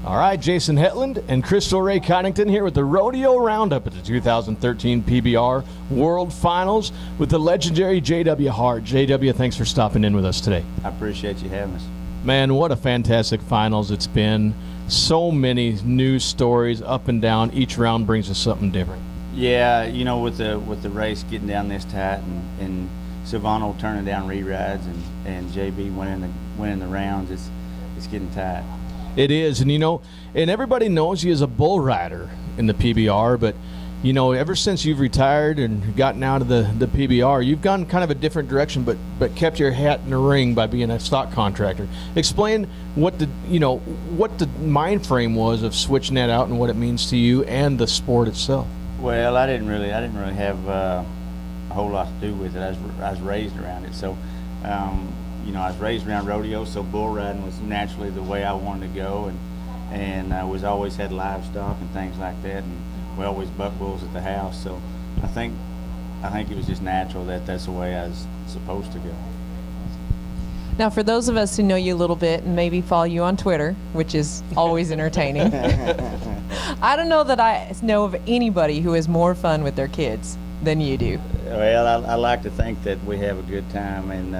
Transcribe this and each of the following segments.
All right, Jason Hetland and Crystal Ray Coddington here with the Rodeo Round Up at the 2013 PBR World Finals with the legendary J.W. Hart. J.W., thanks for stopping in with us today. I appreciate you having us. Man, what a fantastic finals it's been. So many news stories up and down. Each round brings us something different. Yeah, you know, with the race getting down this tight and Silvano turning down re-rides and JB winning the rounds, it's getting tight. It is, and and everybody knows you as a bull rider in the PBR, but ever since you've retired and gotten out of the PBR, you've gone kind of a different direction, but kept your hat in the ring by being a stock contractor. Explain what the mind frame was of switching that out and what it means to you and the sport itself. Well, I didn't really have a whole lot to do with it. I was raised around it, so I was raised around rodeo, so bull riding was naturally the way I wanted to go, and I was always had livestock and things like that, and we always buck bulls at the house. So I think it was just natural that that's the way I was supposed to go. Now, for those of us who know you a little bit and maybe follow you on Twitter, which is always entertaining, I don't know that I know of anybody who has more fun with their kids than you do. Well, I like to think that we have a good time, and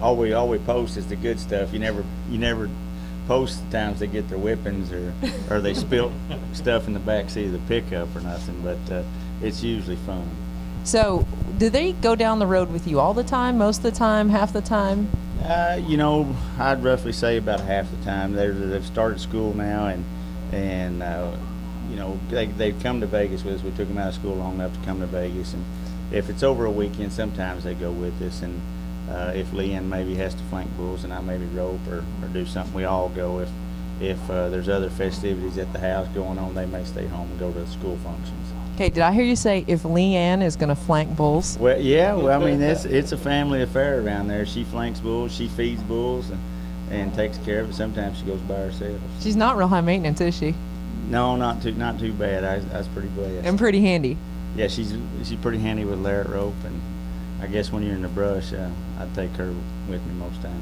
all we post is the good stuff. You never post the times they get their whippings or they spill stuff in the back seat of the pickup or nothing, but it's usually fun. So, do they go down the road with you all the time, most of the time, half the time? I'd roughly say about half the time. They've started school now, and they've come to Vegas with us. We took them out of school long enough to come to Vegas, and if it's over a weekend, sometimes they go with us, and if LeAnn maybe has to flank bulls and I maybe rope or do something, we all go. If there's other festivities at the house going on, they may stay home and go to the school functions. Okay, did I hear you say if LeAnn is going to flank bulls? Well, yeah. Well, I mean, it's a family affair around there. She flanks bulls, she feeds bulls, and takes care of it. Sometimes she goes by herself. She's not real high maintenance, is she? No, not too bad. I was pretty blessed. And pretty handy. Yeah, she's pretty handy with lariat rope, and I guess when you're in the brush, I'd take her with me most time.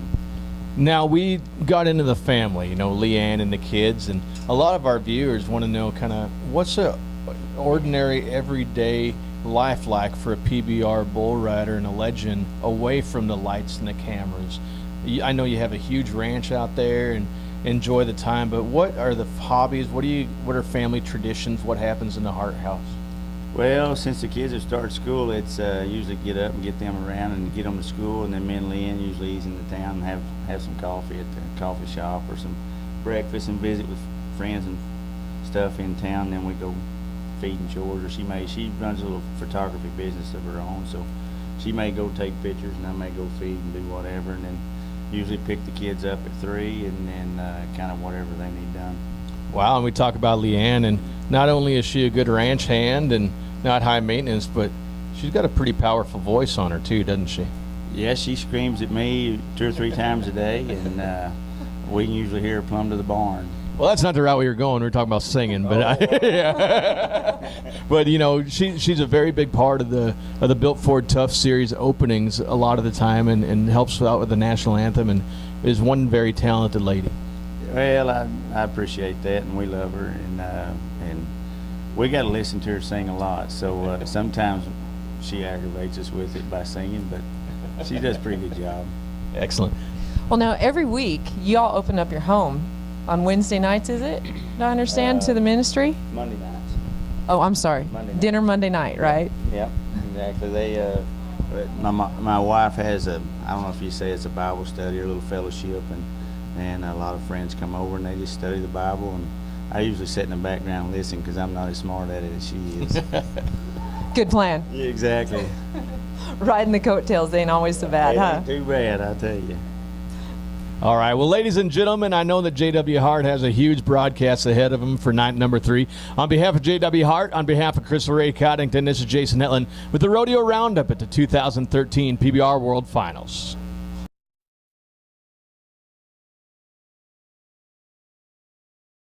Now, we got into the family, LeAnn and the kids, and a lot of our viewers want to know kind of what's a ordinary, everyday life like for a PBR bull rider and a legend away from the lights and the cameras. I know you have a huge ranch out there and enjoy the time, but what are the hobbies? What are family traditions? What happens in the Hart house? Well, since the kids have started school, it's usually get up and get them around and get them to school, and then me and LeAnn usually ease into town and have some coffee at the coffee shop or some breakfast and visit with friends and stuff in town. Then we go feeding chores, or she runs a little photography business of her own, so she may go take pictures and I may go feed and do whatever, and then usually pick the kids up at 3 and then kind of whatever they need done. Wow, and we talk about LeAnn, and not only is she a good ranch hand and not high maintenance, but she's got a pretty powerful voice on her too, doesn't she? Yeah, she screams at me 2 or 3 times a day, and we can usually hear her plumb to the barn. Well, that's not the route we were going. We were talking about singing, but but she's a very big part of the Built Ford Tough series openings a lot of the time, and helps out with the national anthem, and is one very talented lady. Well, I appreciate that, and we love her, and we got to listen to her sing a lot. So sometimes she aggravates us with it by singing, but she does a pretty good job. Excellent. Well, now every week you all open up your home on Wednesday nights, is it? Do I understand to the ministry? Monday nights. Oh, I'm sorry. Dinner Monday night, right? Yep, exactly. My wife has I don't know if you say it's a Bible study or a little fellowship, and a lot of friends come over and they just study the Bible, and I usually sit in the background and listen because I'm not as smart at it as she is. Good plan. Yeah, exactly. Riding the coattails ain't always so bad, huh? Ain't too bad, I tell you. All right. Well, ladies and gentlemen, I know that J.W. Hart has a huge broadcast ahead of him for night number 3. On behalf of J.W. Hart, on behalf of Crystal Ray Coddington, this is Jason Hetland with the Rodeo Roundup at the 2013 PBR World Finals.